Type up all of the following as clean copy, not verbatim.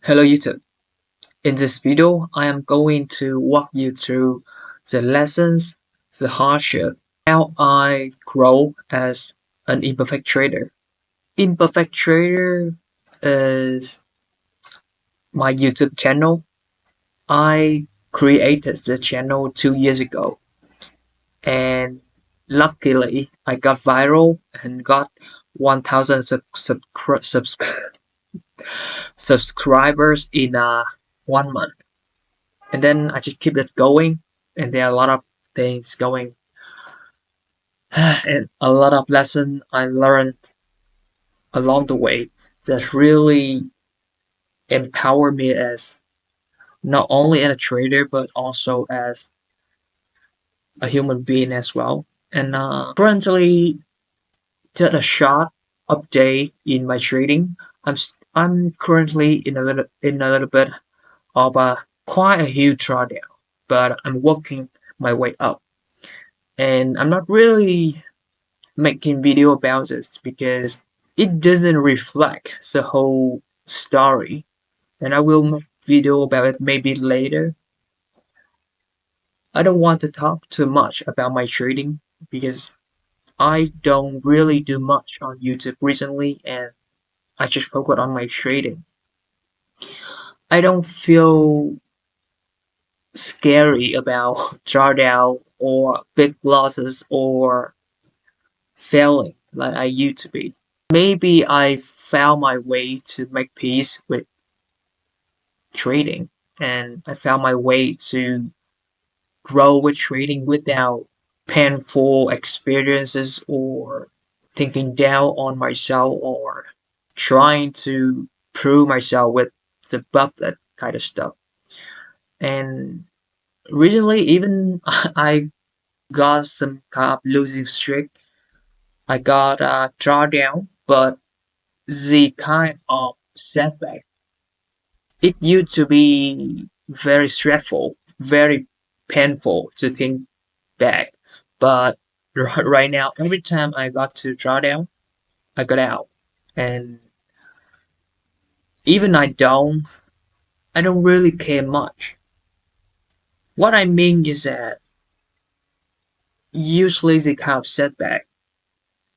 Hello YouTube. In this video, I am going to walk you through the lessons, the hardship, how I grow as an imperfect trader. Imperfect trader is my YouTube channel. I created the channel 2 years ago, and luckily I got viral and got 1,000 subscribers in 1 month. And then I just keep it going, and there are a lot of things going and a lot of lessons I learned along the way that really empower me as not only as a trader but also as a human being as well. And currently, just a short update in my trading. I'm currently in a little bit of a quite a huge drawdown, but I'm working my way up, and I'm not really making video about this because it doesn't reflect the whole story, and I will make video about it maybe later. I don't want to talk too much about my trading because I don't really do much on YouTube recently, and I just focus on my trading. I don't feel scary about drawdown or big losses or failing like I used to be. Maybe I found my way to make peace with trading, and I found my way to grow with trading without painful experiences or thinking down on myself or trying to prove myself with the above that kind of stuff. And recently, even I got some kind of losing streak. I got a drawdown, but the kind of setback, it used to be very stressful, very painful to think back. But right now, every time I got to drawdown, I got out. And even I don't really care much. What I mean is that usually the kind of setback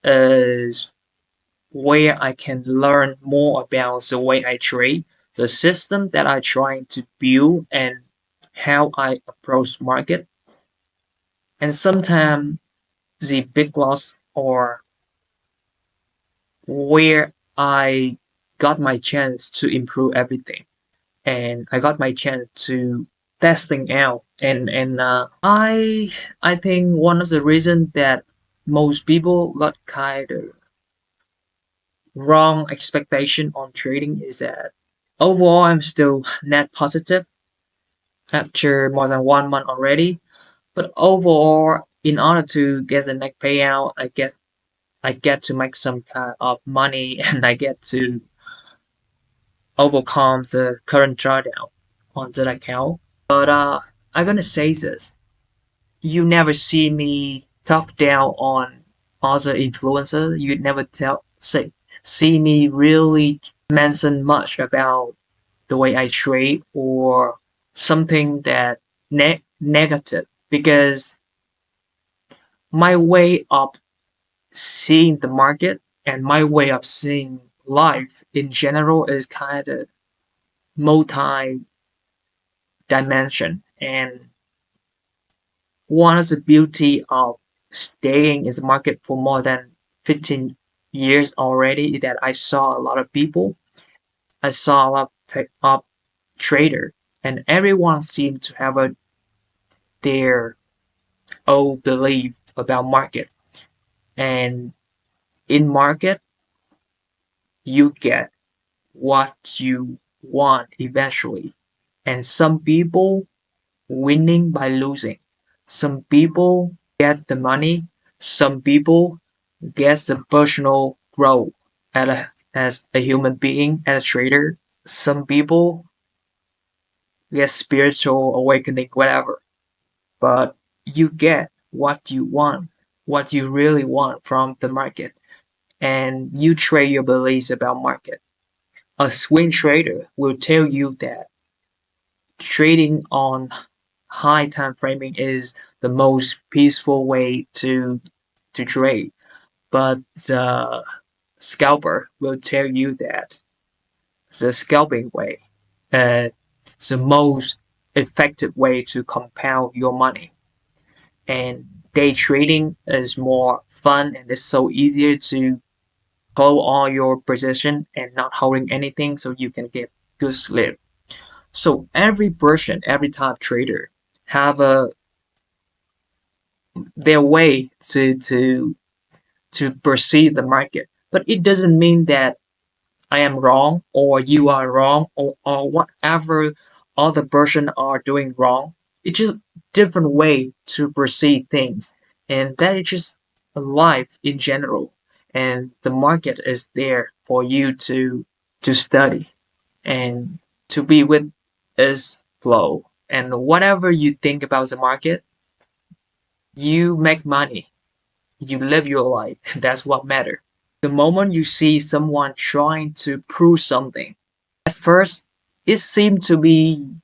is where I can learn more about the way I trade, the system that I trying to build, and how I approach market. And sometimes the big loss or where I got my chance to improve everything, and I got my chance to testing out. And I think one of the reasons that most people got kind of wrong expectation on trading is that overall I'm still net positive after more than 1 month already. But overall, in order to get the net payout, I get to make some kind of money and I get to overcome the current drawdown on that account. But I'm gonna say this: you never see me talk down on other influencers. You never see me really mention much about the way I trade or something that negative, because my way of seeing the market and my way of seeing life in general is kind of multi dimension. And one of the beauty of staying in the market for more than 15 years already is that I saw a lot of people. I saw a lot of trader, and everyone seemed to have their own belief about market. And in market, you get what you want eventually. And some people winning by losing. Some people get the money. Some people get the personal growth as a human being, as a trader. Some people get spiritual awakening, whatever. But you get what you want, what you really want from the market, and you trade your beliefs about market. A swing trader will tell you that trading on high time framing is the most peaceful way to trade, but the scalper will tell you that the scalping way is the most effective way to compound your money. And day trading is more fun and it's so easier to hold all your position and not holding anything so you can get good sleep. So every person, every top trader have a their way to perceive the market. But it doesn't mean that I am wrong or you are wrong or whatever other person are doing wrong. It's just different way to perceive things. And that is just life in general. And the market is there for you to study and to be with its flow. And whatever you think about the market, you make money. You live your life. That's what matters. The moment you see someone trying to prove something, at first it seemed to be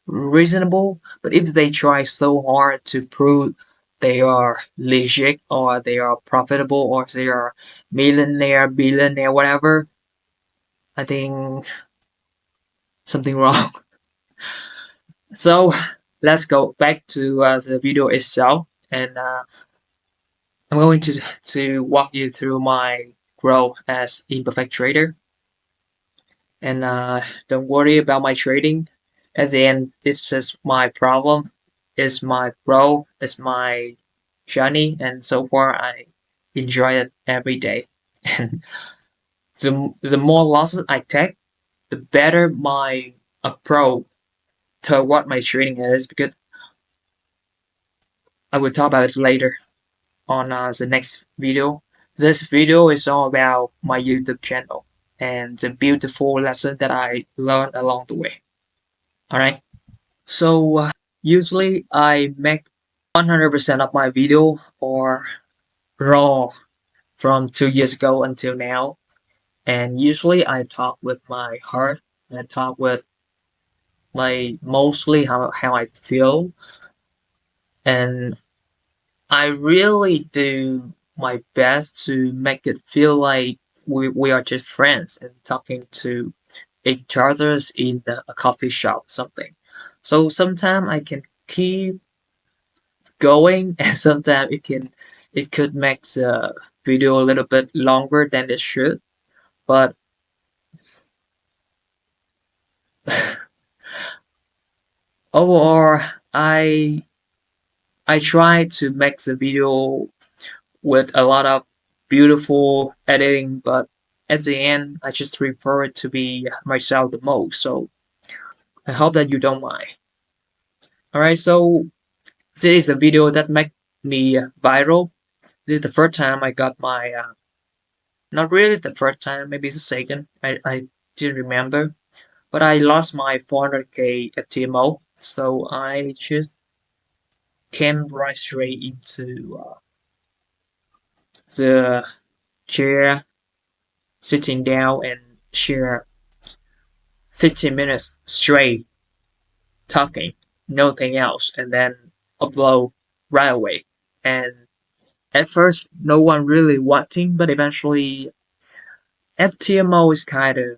reasonable, but if they try so hard to prove they are legit or they are profitable or they are millionaire, billionaire, whatever, I think something wrong. So let's go back to the video itself, and I'm going to walk you through my growth as imperfect trader. And don't worry about my trading. At the end, it's just my problem. It's my growth. It's my journey, and so far I enjoy it every day. And the more losses I take, the better my approach to what my trading is. Because I will talk about it later on the next video. This video is all about my YouTube channel and the beautiful lesson that I learned along the way. Alright, so usually I make 100% of my video or raw from 2 years ago until now, and usually I talk with my heart. I talk with like mostly how I feel, and I really do my best to make it feel like we are just friends and talking to each other's in a coffee shop or something. So sometimes I can keep going and sometimes it could make the video a little bit longer than it should. But overall I try to make the video with a lot of beautiful editing, but at the end I just prefer it to be myself the most. So I hope that you don't mind. Alright, so this is a video that make me viral. This is the first time I got my not really the first time, maybe it's the second. I didn't remember. But I lost my 400k FTMO, so I just came right straight into the chair, sitting down and share 15 minutes straight talking, nothing else, and then upload right away. And at first, no one really watching, but eventually, FTMO is kind of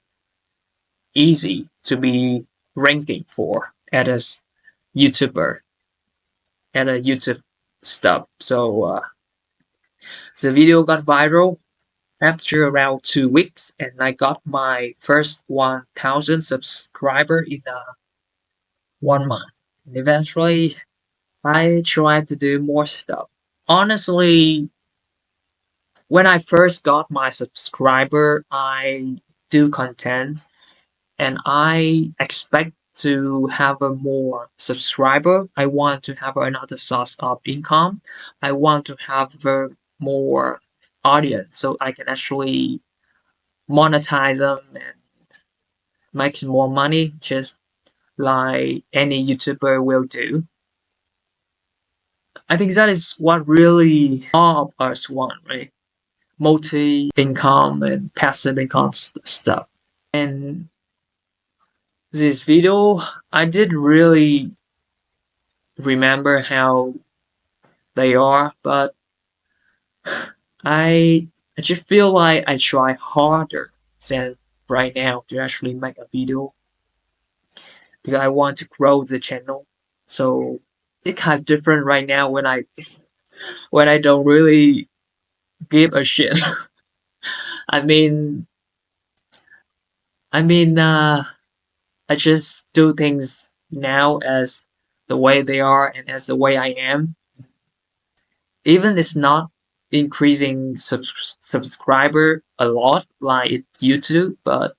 easy to be ranking for as YouTuber at a YouTube stuff. So the video got viral after around 2 weeks, and I got my first 1,000 subscriber in 1 month. And eventually, I tried to do more stuff. Honestly, when I first got my subscriber, I do content and I expect to have a more subscriber. I want to have another source of income. I want to have a more audience so I can actually monetize them and make some more money, just like any YouTuber will do. I think that is what really all of us want, right? Multi income and passive income stuff. And this video, I didn't really remember how they are, but I I just feel like I try harder than right now to actually make a video because I want to grow the channel. So it's kind of different right now when I don't really give a shit. I mean, I mean, I just do things now as the way they are and as the way I am. Even it's not increasing subscriber a lot like it used to, but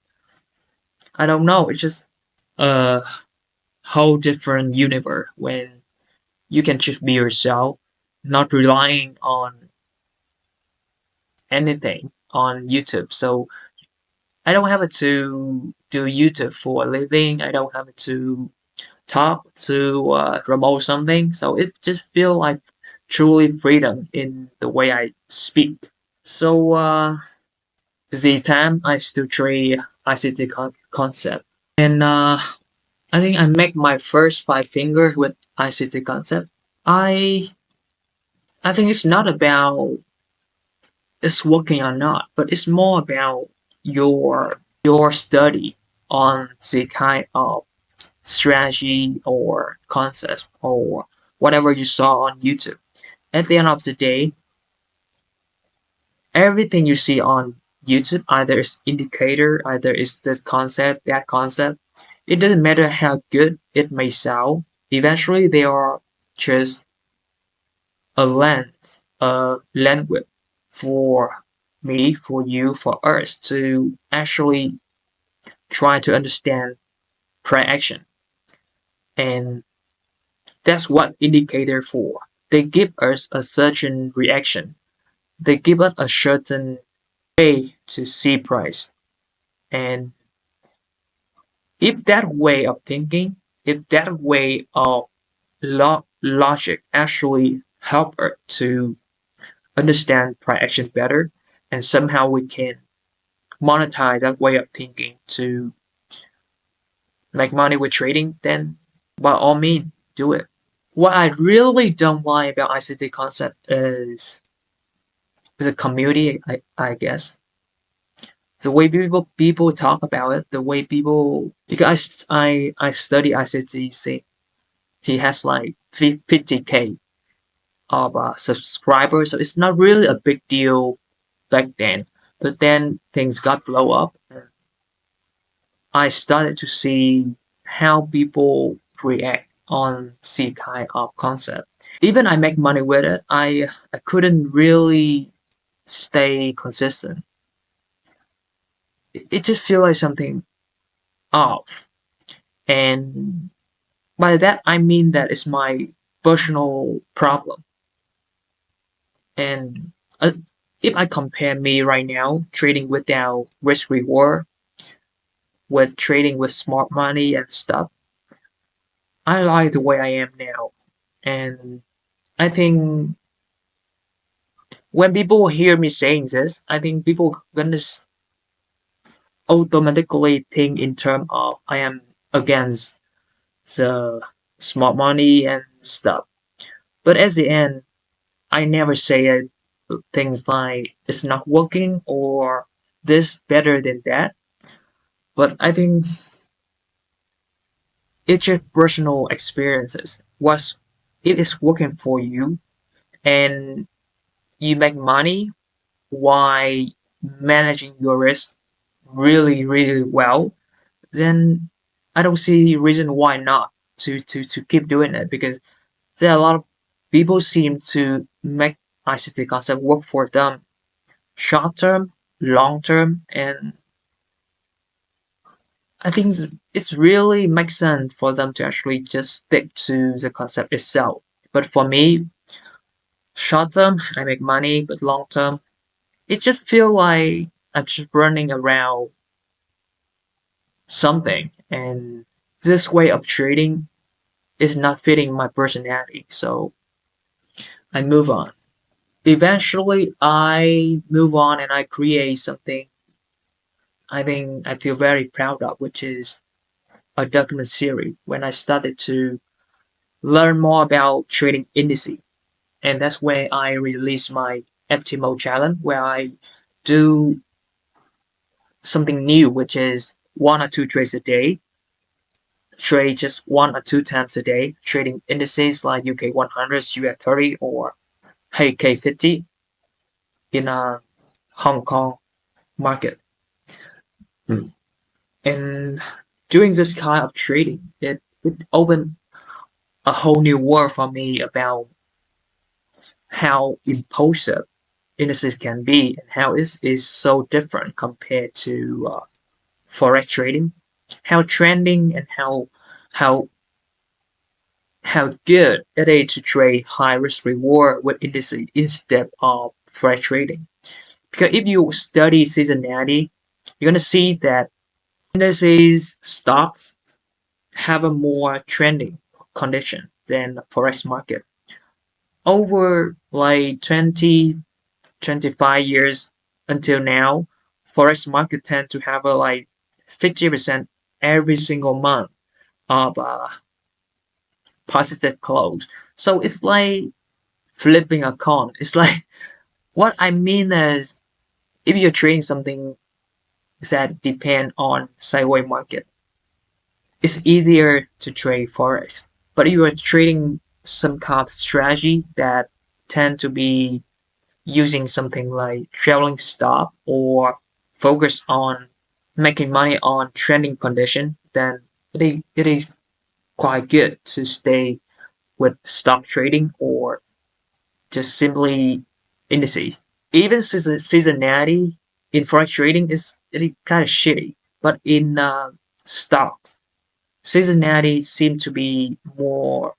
I don't know. It's just a whole different universe when you can just be yourself, not relying on anything on YouTube. So I don't have to do YouTube for a living. I don't have to talk to promote something. So it just feels like truly freedom in the way I speak. So the time I still trade ICT concept, and I think I make my first five finger with ICT concept. I I think it's not about it's working or not, but it's more about your study on the kind of strategy or concept or whatever you saw on YouTube. At the end of the day, everything you see on YouTube either is indicator, either is this concept, that concept. It doesn't matter how good it may sound. Eventually, they are just a lens, a language for me, for you, for us to actually try to understand prior action. And that's what indicator for. They give us a certain reaction. They give us a certain way to see price. And if that way of thinking, if that way of logic actually help us to understand price action better, and somehow we can monetize that way of thinking to make money with trading, then by all means, do it. What I really don't like about ICT concept is a community, I guess. The way people talk about it, the way people because I study ICT, see he has like 50K of subscribers, so it's not really a big deal back then. But then things got blow up. I started to see how people react on the kind of concept. Even I make money with it, I couldn't really stay consistent. It just feels like something off. And by that I mean that it's my personal problem. And if I compare me right now trading without risk reward with trading with smart money and stuff, I like the way I am now. And I think when people hear me saying this, I think people gonna automatically think in terms of I am against the smart money and stuff. But at the end, I never say things like it's not working or this better than that. But I think it's just personal experiences. What's it is working for you and you make money while managing your risk really well, then I don't see reason why not to keep doing it because there are a lot of people seem to make ICT concept work for them short term, long term, and I think it's really makes sense for them to actually just stick to the concept itself. But for me, short term I make money, but long term it just feel like I'm just running around something, and this way of trading is not fitting my personality. So I move on. Eventually, I move on and I create something I think I feel very proud of, which is a document series when I started to learn more about trading indices. And that's when I released my FTMO challenge, where I do something new, which is one or two trades a day, trade just one or two times a day, trading indices like UK 100, US 30, or HK 50 in a Hong Kong market. Mm. And doing this kind of trading, it opened a whole new world for me about how impulsive indices can be and how it is so different compared to forex trading. How trending and how how good it is to trade high risk reward with indices instead of forex trading. Because if you study seasonality, you're gonna see that indices stocks have a more trending condition than the forex market. Over like 20-25 years until now, forex market tend to have a like 50% every single month of positive close. So it's like flipping a coin. It's like what I mean is if you're trading something that depend on sideways market, it's easier to trade forex. But if you are trading some kind of strategy that tend to be using something like trailing stop or focus on making money on trending condition, then it is quite good to stay with stock trading or just simply indices. Even seasonality in forex trading is it is kind of shitty, but in stocks, seasonality seems to be more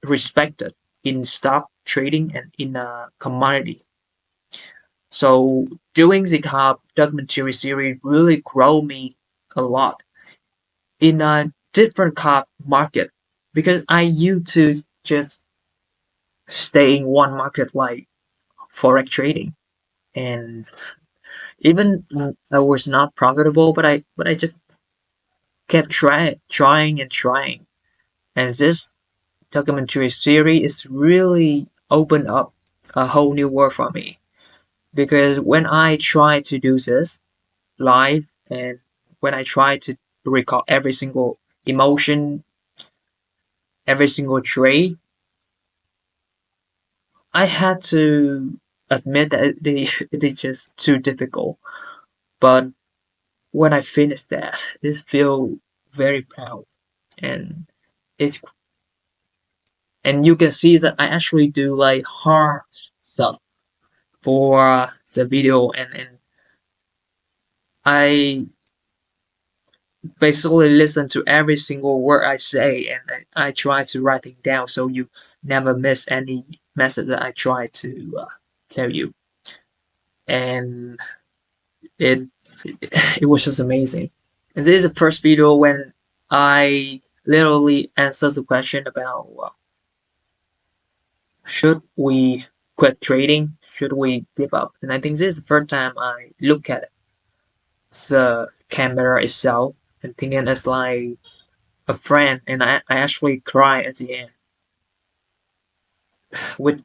respected in stock trading and in commodity. So doing the documentary series really grow me a lot in a different market because I used to just stay in one market like forex trading and even I was not profitable but I just kept trying and trying and this documentary series is really opened up a whole new world for me because when I try to do this live and when I try to record every single emotion, every single trade, I had to admit that it is just too difficult. But when I finished that, it feel very proud and it and you can see that I actually do like hard stuff for the video and I basically listen to every single word I say and I try to write it down so you never miss any message that I try to tell you. And it it was just amazing. And this is the first video when I literally answer the question about should we quit trading? Should we give up? And I think this is the first time I look at the camera itself and thinking it's like a friend and I actually cry at the end with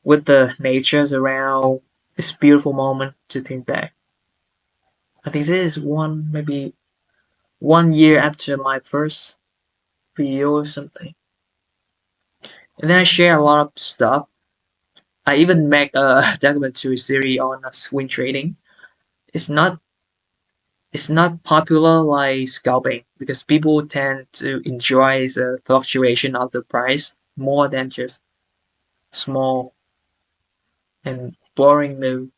the natures around. It's a beautiful moment to think back. I think this is maybe 1 year after my first video or something. And then I share a lot of stuff. I even make a documentary series on swing trading. It's not it's not popular like scalping because people tend to enjoy the fluctuation of the price more than just small and boring move.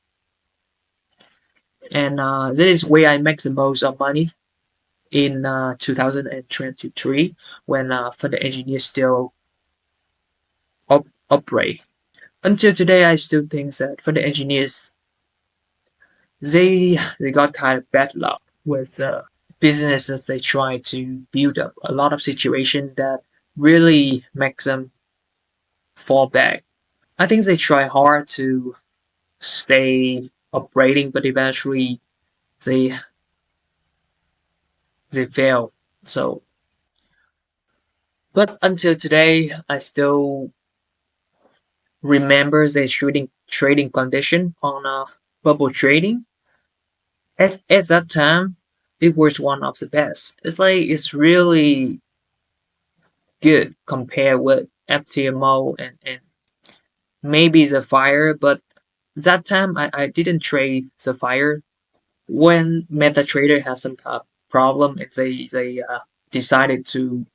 And this is where I make the most of money in 2023 when for the engineers still operate. Until today, I still think that for the engineers, they got kind of bad luck with businesses they try to build up a lot of situation that really makes them fall back. I think they try hard to stay operating, but eventually they they fail. So, but until today, I still remember the trading condition on bubble trading. At that time, it was one of the best. It's like it's really good compared with FTMO and maybe Sapphire, but that time I didn't trade Sapphire. When MetaTrader has some problem, they decided to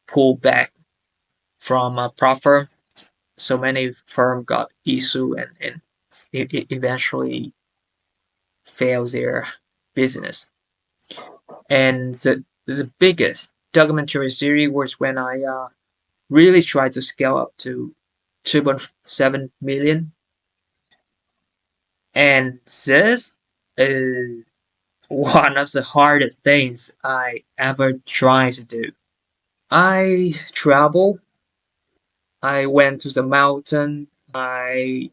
pull back from a profit. So many firm got issue and it eventually failed their business. And the biggest documentary series was when I really tried to scale up to 2.7 million. And this is one of the hardest things I ever tried to do. I travel. I went to the mountain. I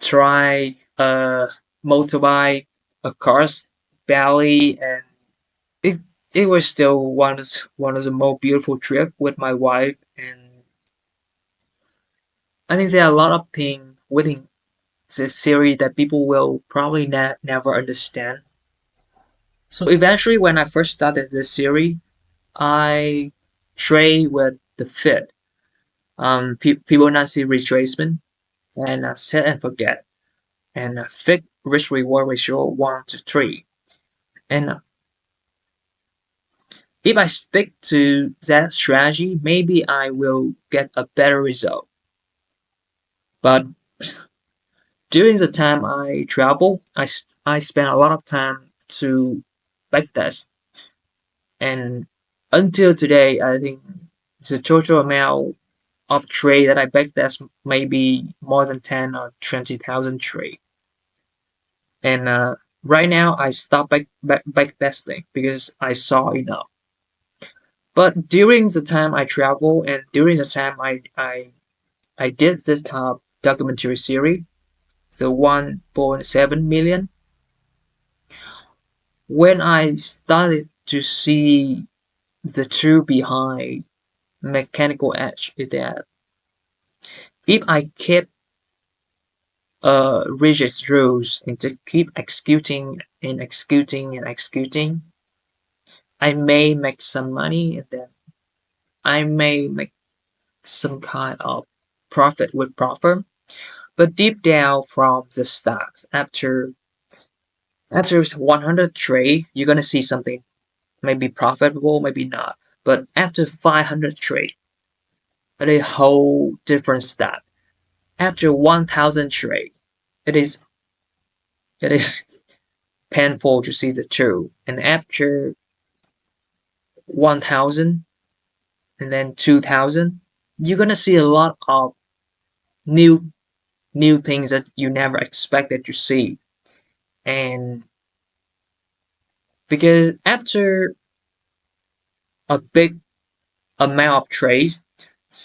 tried a motorbike across Bali, and it it was still one of the most beautiful trip with my wife. And I think there are a lot of things within this series that people will probably never understand. So eventually, when I first started this series, I trade with the fit. Fibonacci retracement and set and forget, and a fixed risk reward ratio 1 to 3. And if I stick to that strategy, maybe I will get a better result. But during the time I travel, I spend a lot of time to backtest. And until today, I think the total amount of trade that I backtest may be more than 10 or 20,000 trade. And right now, I stopped backtesting because I saw enough. But during the time I travel and during the time I did this documentary series, the 1.7 million, when I started to see the truth behind mechanical edge is that if I keep rigid rules and to keep executing and executing and executing, I may make some money and then I may make some kind of profit with profit. But deep down from the stocks, after 100 trade, you're gonna see something maybe profitable, maybe not. But after 500 trade, it is a whole different stat. After 1,000 trade, it is it is painful to see the truth. And after 1,000 and then 2,000, you're gonna see a lot of new new things that you never expected to see. And because after a big amount of trades,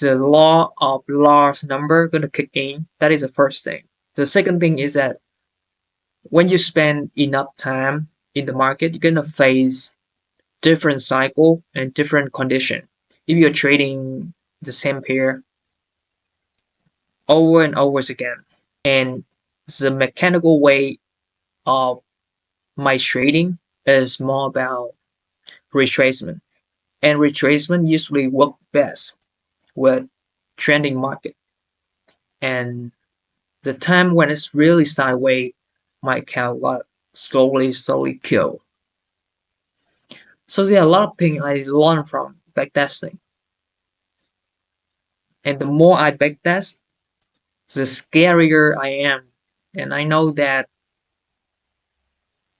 the law of large number gonna kick in. That is the first thing. The second thing is that when you spend enough time in the market, you're gonna face different cycle and different condition. If you're trading the same pair over and over again, and the mechanical way of my trading is more about retracement, and retracement usually work best with trending market. And the time when it's really sideways, my account got slowly killed. So there are a lot of things I learned from backtesting. And the more I backtest, the scarier I am. And I know that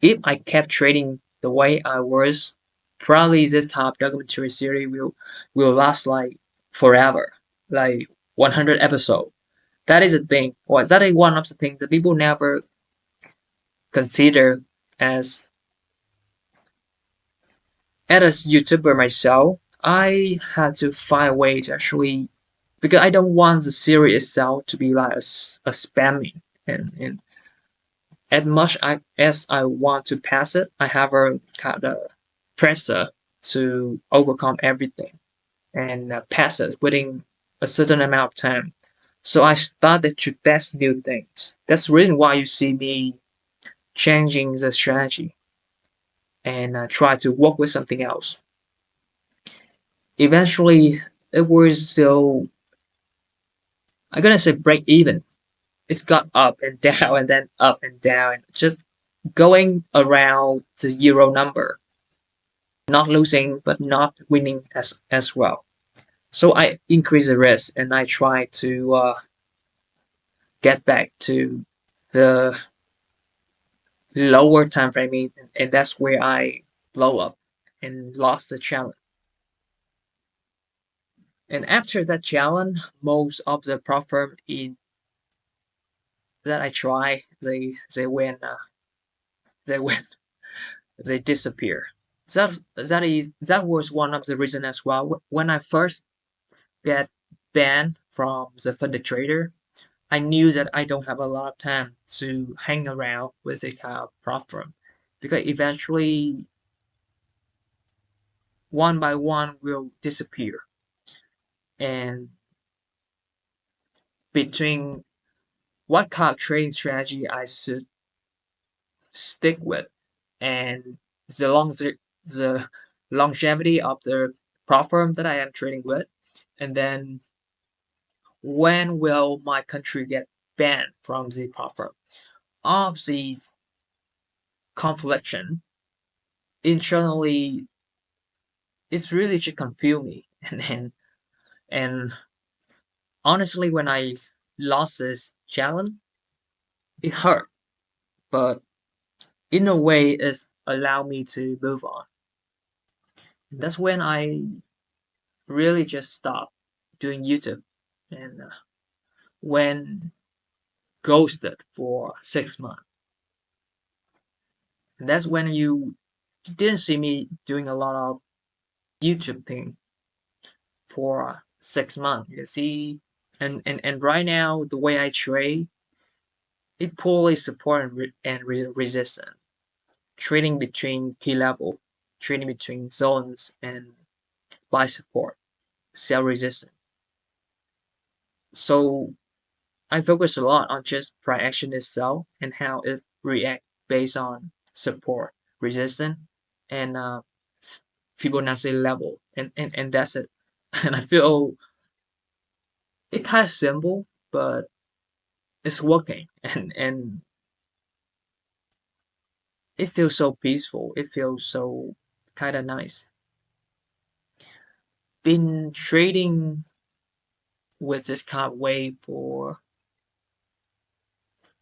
if I kept trading the way I was, probably this top documentary series will last like forever, like 100 episodes. That is a thing. Or that is one of the things that people never consider as as a YouTuber myself. I had to find a way to actually because I don't want the series itself to be like a spamming and as I want to pass it, I have a kind of pressure to overcome everything and pass it within a certain amount of time. So I started to test new things. That's the reason why you see me changing the strategy and try to work with something else. Eventually, it was still, I'm gonna say break even. It got up and down and then up and down, just going around the euro number, not losing but not winning as well. So I increase the risk and I try to get back to the lower time frame, and that's where I blow up and lost the challenge. And after that challenge, most of the prop firm in that I try, they win, they disappear. That was one of the reason as well. When I first get banned from the funded trader, I knew that I don't have a lot of time to hang around with the kind of prop firm because eventually one by one will disappear. And between what kind of trading strategy I should stick with and the the longevity of the prop firm that I am trading with, and then when will my country get banned from the prop firm? All of these confliction internally is really just confuse me and honestly when I lost this challenge it hurt, but in a way it's allowed me to move on. That's when I really just stopped doing YouTube and when ghosted for 6 months. And that's when you didn't see me doing a lot of YouTube thing for 6 months. You see, and right now the way I trade, it poorly support and resistance. Trading between key level, trading between zones and buy support, sell resistance. So I focus a lot on just price action itself and how it react based on support, resistance, and Fibonacci level, and that's it. And I feel it kind of simple, but it's working, and it feels so peaceful. It feels so kind of nice. Been trading with this kind of way for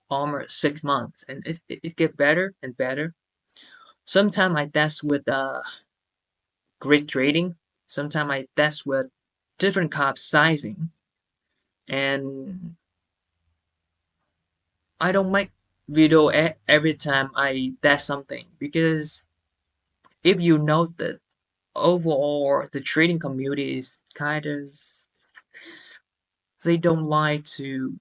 almost 6 months, and it get better and better. Sometimes I test with grid trading. Sometimes I test with different kind of sizing, and I don't make video every time I test something because if you note that overall the trading community is kind of they don't like to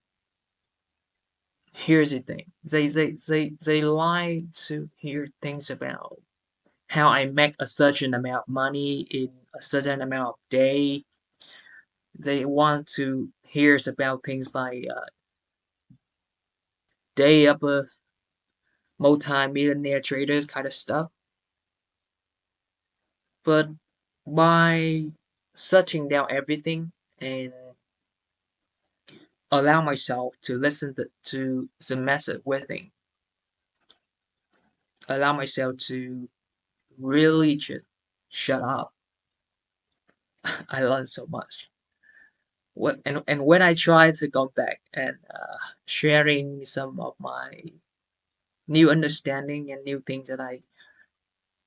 hear the thing. They like to hear things about how I make a certain amount of money in a certain amount of day. They want to hear about things like day of a multi-millionaire traders kind of stuff. But by searching down everything and allow myself to listen to the message within, allow myself to really just shut up. I learned so much. And when I try to come back and sharing some of my new understanding and new things that I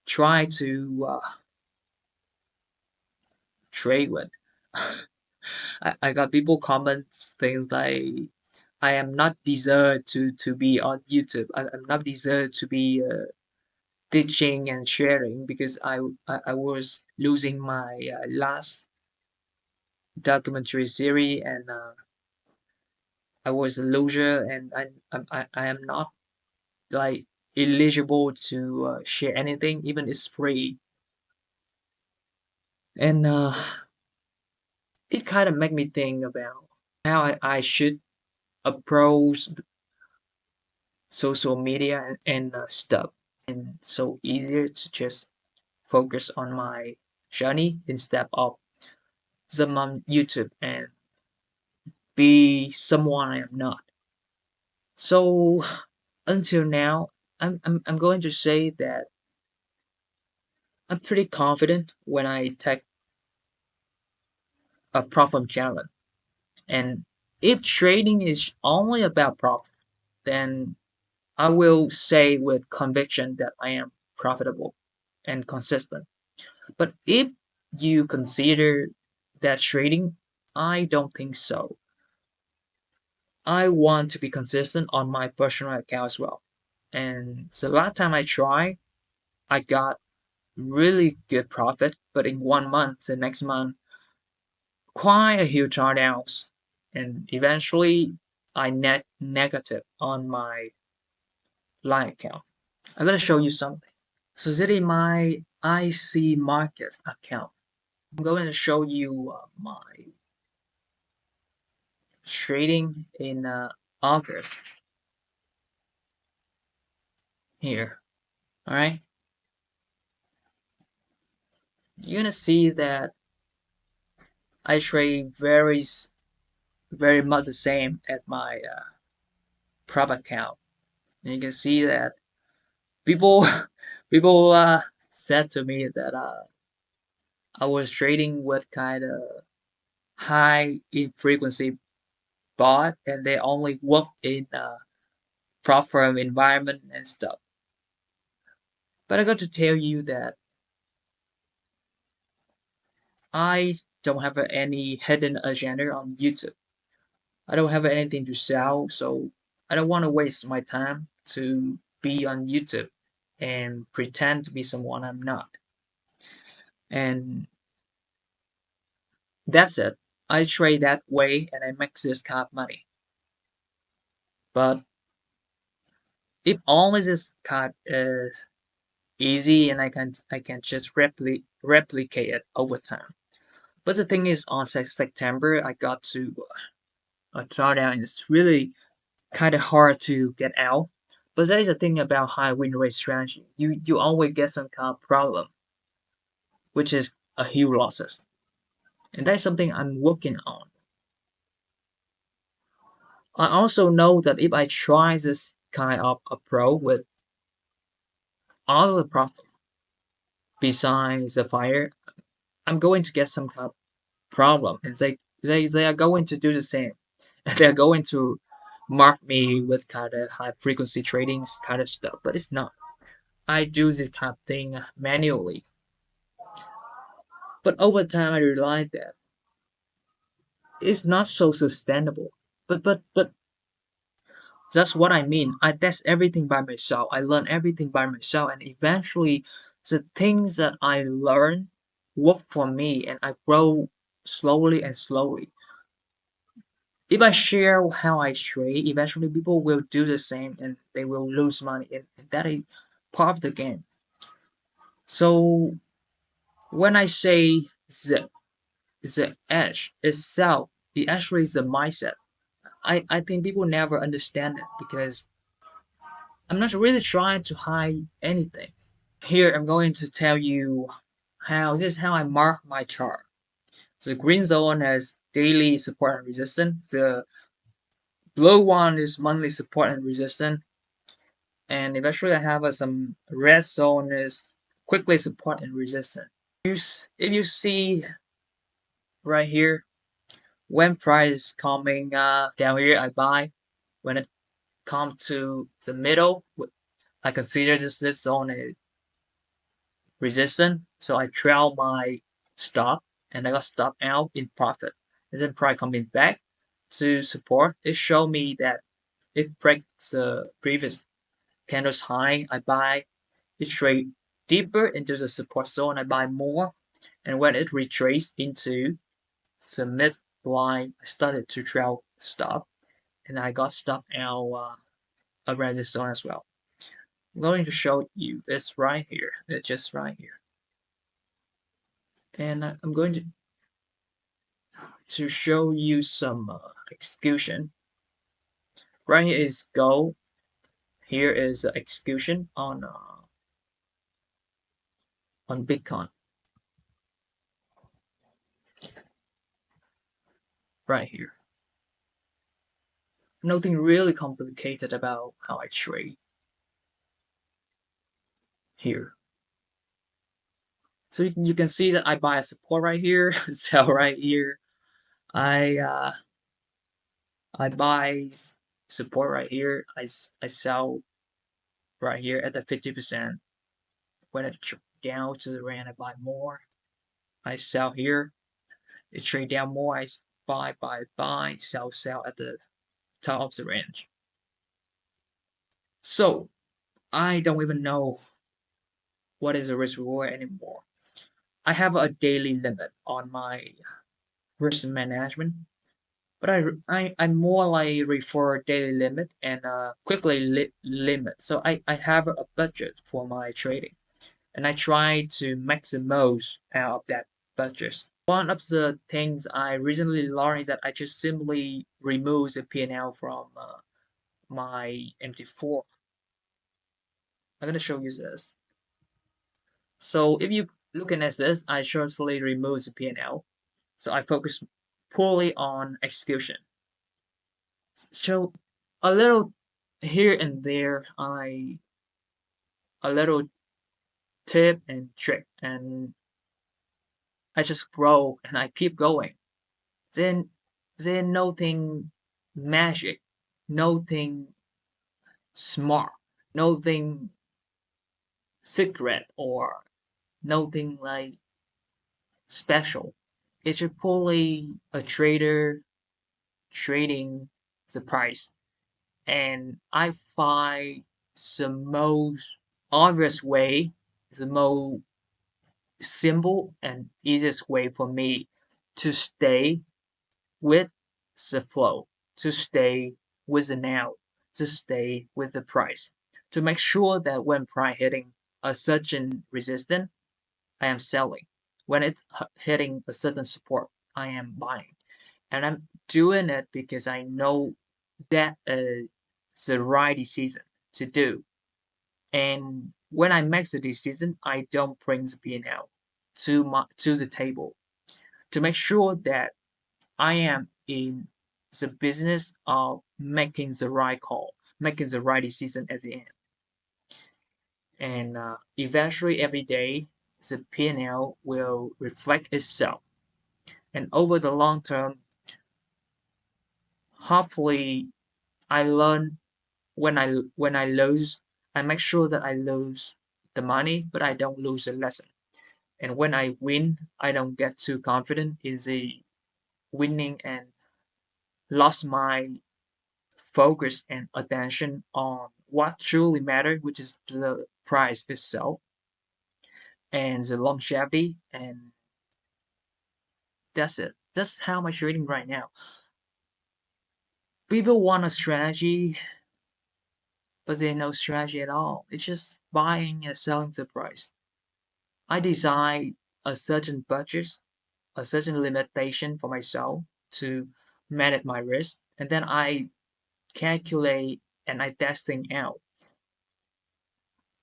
try to trade with, I got people comments things like I am not deserved to be on YouTube. I'm not deserved to be teaching and sharing because I was losing my last documentary series and I was a loser and I am not like eligible to share anything, even it's free. And it kind of make me think about how I should approach social media and stuff. And so easier to just focus on my journey instead of some on YouTube and be someone I am not. So until now, I'm going to say that I'm pretty confident when I take a profit challenge. And if trading is only about profit, then I will say with conviction that I am profitable and consistent. But if you consider that trading, I don't think so. I want to be consistent on my personal account as well. And so last time I tried, I got really good profit, but in 1 month, the next month, quite a huge drawdowns. And eventually I net negative on my line account. I'm gonna show you something. So this is my IC market account. I'm going to show you my trading in August here. All right, you're gonna see that I trade very much the same at my private account. And you can see that people people said to me that I was trading with kind of high in frequency bot, and they only work in proper environment and stuff. But I got to tell you that I don't have any hidden agenda on YouTube. I don't have anything to sell, so I don't want to waste my time to be on YouTube and pretend to be someone I'm not. And that's it. I trade that way and I make this kind of money. But if only this card is easy and I can just replicate it over time. But the thing is, on September, I got to a drawdown. It's really kind of hard to get out. But that is the thing about high win rate strategy. You always get some kind of problem, which is a huge losses, and that's something I'm working on. I also know that if I try this kind of approach with other profit besides the fire, I'm going to get some kind of problem, and they are going to do the same. They are going to mark me with kind of high frequency trading kind of stuff, but it's not. I do this kind of thing manually. But over time, I realized that it's not so sustainable. But that's what I mean. I test everything by myself. I learn everything by myself, and eventually, the things that I learn work for me, and I grow slowly and slowly. If I share how I trade, eventually people will do the same, and they will lose money, and that is part of the game. So when I say the edge itself, it actually is the mindset. I think people never understand it because I'm not really trying to hide anything. Here I'm going to tell you how this is how I mark my chart. The green zone has daily support and resistance. The blue one is monthly support and resistance. And eventually I have some red zone is quickly support and resistance. If you see right here, when price is coming down here, I buy. When it comes to the middle, I consider this zone a resistance, so I trail my stop and I got stop out in profit. And then price coming back to support, it showed me that it breaks the previous candle's high. I buy, it trade deeper into the support zone. I buy more, and when it retraced into the midline, I started to trail stop, and I got stop out around this zone as well. I'm going to show you this right here. It's just right here. And I'm going to show you some execution. Right here is go. Here is execution on Bitcoin. Right here. Nothing really complicated about how I trade here. So you can see that I buy a support right here, sell right here. I uh, I buy support right here. I sell right here at the 50%. When it down to the rand, I buy more. I sell here. It trade down more. I buy, sell at the top of the range. So I don't even know what is a risk reward anymore. I have a daily limit on my risk management, but I more like refer daily limit and quickly limit. So I have a budget for my trading, and I try to make the most out of that budget. One of the things I recently learned that I just simply remove the P&L from my MT4. I'm gonna show you this. So if you looking at this, I shortly remove the P&L. So I focus purely on execution. So a little here and there, a little tip and trick, and I just grow and I keep going. Then then nothing magic, nothing smart, nothing secret or nothing like special. It's just purely a trader trading the price. And I find the most obvious way, the most simple and easiest way for me to stay with the flow, to stay with the now, to stay with the price, to make sure that when price hitting a certain resistance, I am selling. When it's hitting a certain support, I am buying. And I'm doing it because I know that is the right decision to do. And when I make the decision, I don't bring the P&L to the table to make sure that I am in the business of making the right call, making the right decision at the end. And eventually, every day, the P&L will reflect itself. And over the long term, hopefully, I learn when I lose, I make sure that I lose the money, but I don't lose the lesson. And when I win, I don't get too confident in the winning and lost my focus and attention on what truly matters, which is the price itself and the longevity. And that's it. That's how I'm trading right now. People want a strategy, but they no strategy at all. It's just buying and selling the price. I design a certain budget, a certain limitation for myself to manage my risk, and then I calculate and I testing out.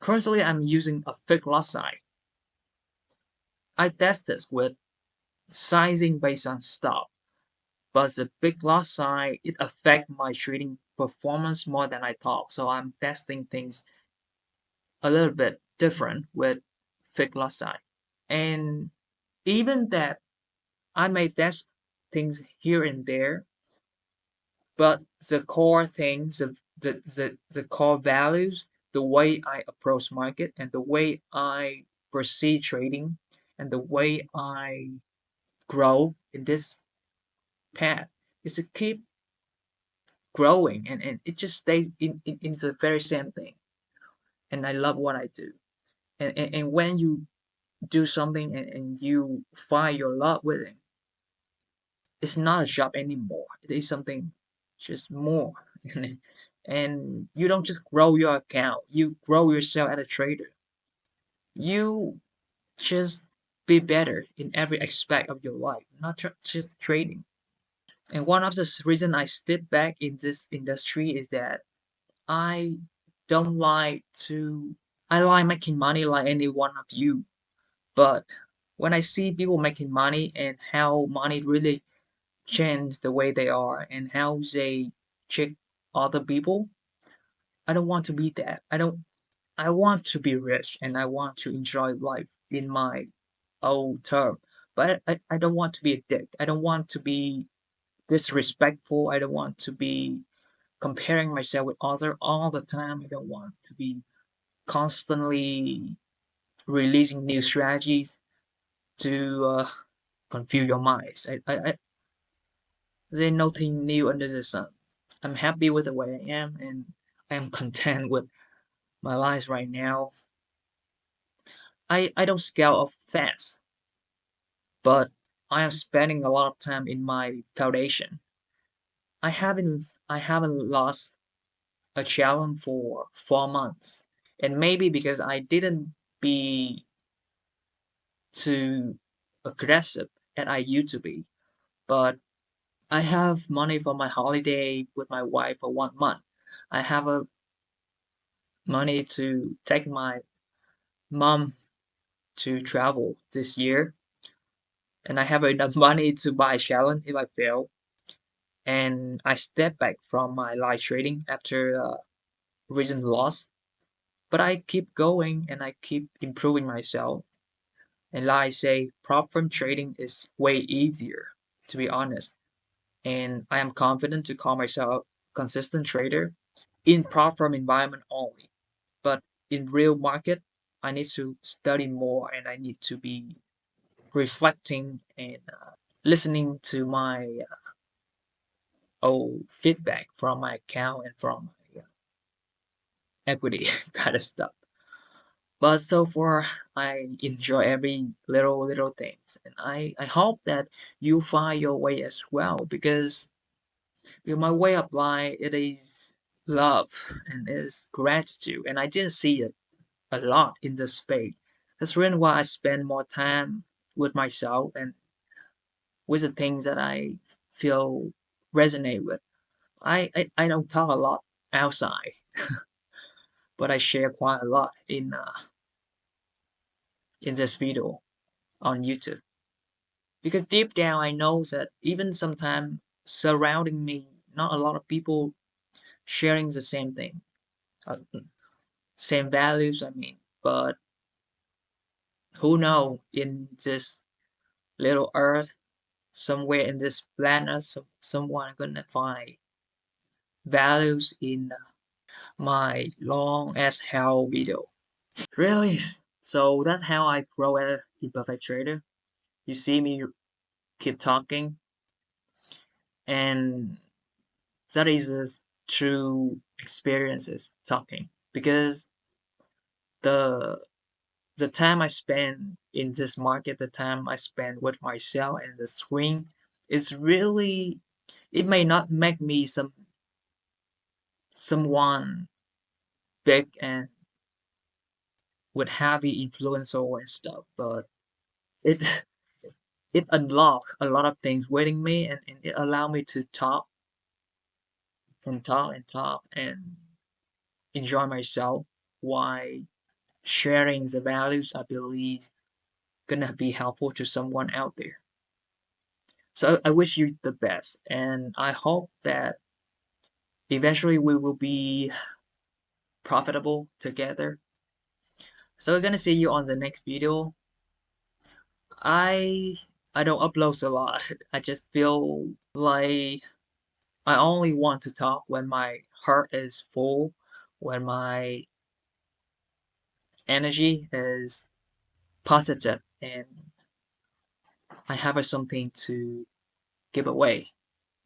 Currently, I'm using a fixed lot size. I test this with sizing based on stop, but the big lot size it affect my trading performance more than I thought. So I'm testing things a little bit different with fixed lot size, and even that I may test things here and there, but the core things, the core values, the way I approach market and the way I proceed trading and the way I grow in this path is to keep growing and it just stays in the very same thing. And I love what I do. And when you do something and you find your love with it, it's not a job anymore. It is something just more. And you don't just grow your account, you grow yourself as a trader. You just be better in every aspect of your life, not just trading. And one of the reason I step back in this industry is that I don't like to. I like making money like any one of you, but when I see people making money and how money really changed the way they are and how they check other people, I don't want to be that. I don't. I want to be rich and I want to enjoy life in my own term. But I don't want to be a dick. I don't want to be disrespectful. I don't want to be comparing myself with other all the time. I don't want to be constantly releasing new strategies to confuse your minds. There's nothing new under the sun. I'm happy with the way I am, and I am content with my life right now. I don't scale off fast, but I am spending a lot of time in my foundation. I haven't lost a challenge for 4 months, and maybe because I didn't be too aggressive as I used to be. But I have money for my holiday with my wife for 1 month. I have a money to take my mom to travel this year, and I have enough money to buy a challenge if I fail. And I step back from my live trading after a recent loss, but I keep going and I keep improving myself. And like I say, prop firm trading is way easier, to be honest. And I am confident to call myself a consistent trader in prop firm environment only. But in real market, I need to study more and I need to be reflecting and listening to my feedback from my account and from my equity kind of stuff. But so far, I enjoy every little things, and I hope that you find your way as well because my way of life it is love and is gratitude, and I didn't see it a lot in this space. That's the reason why I spend more time with myself and with the things that I feel resonate with. I don't talk a lot outside, but I share quite a lot in this video on YouTube. Because deep down I know that even sometimes surrounding me, not a lot of people sharing the same thing, uh, same values. I mean, but who know in this little earth, somewhere in this planet, someone gonna find values in my long as hell video. Really? So that's how I grow as a imperfect trader. You see me keep talking, and that is a true experiences talking because the the time I spend in this market, the time I spend with myself and the screen is really it may not make me someone big and with heavy influencer and stuff, but it it unlocked a lot of things waiting me and it allowed me to talk and talk and talk and enjoy myself while sharing the values I believe gonna be helpful to someone out there. So I wish you the best, and I hope that eventually we will be profitable together. So we're gonna see you on the next video. I I don't upload a lot. I just feel like I only want to talk when my heart is full, when my energy is positive, and I have something to give away.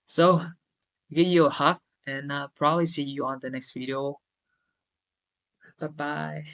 So give you a hug and probably see you on the next video. Bye bye.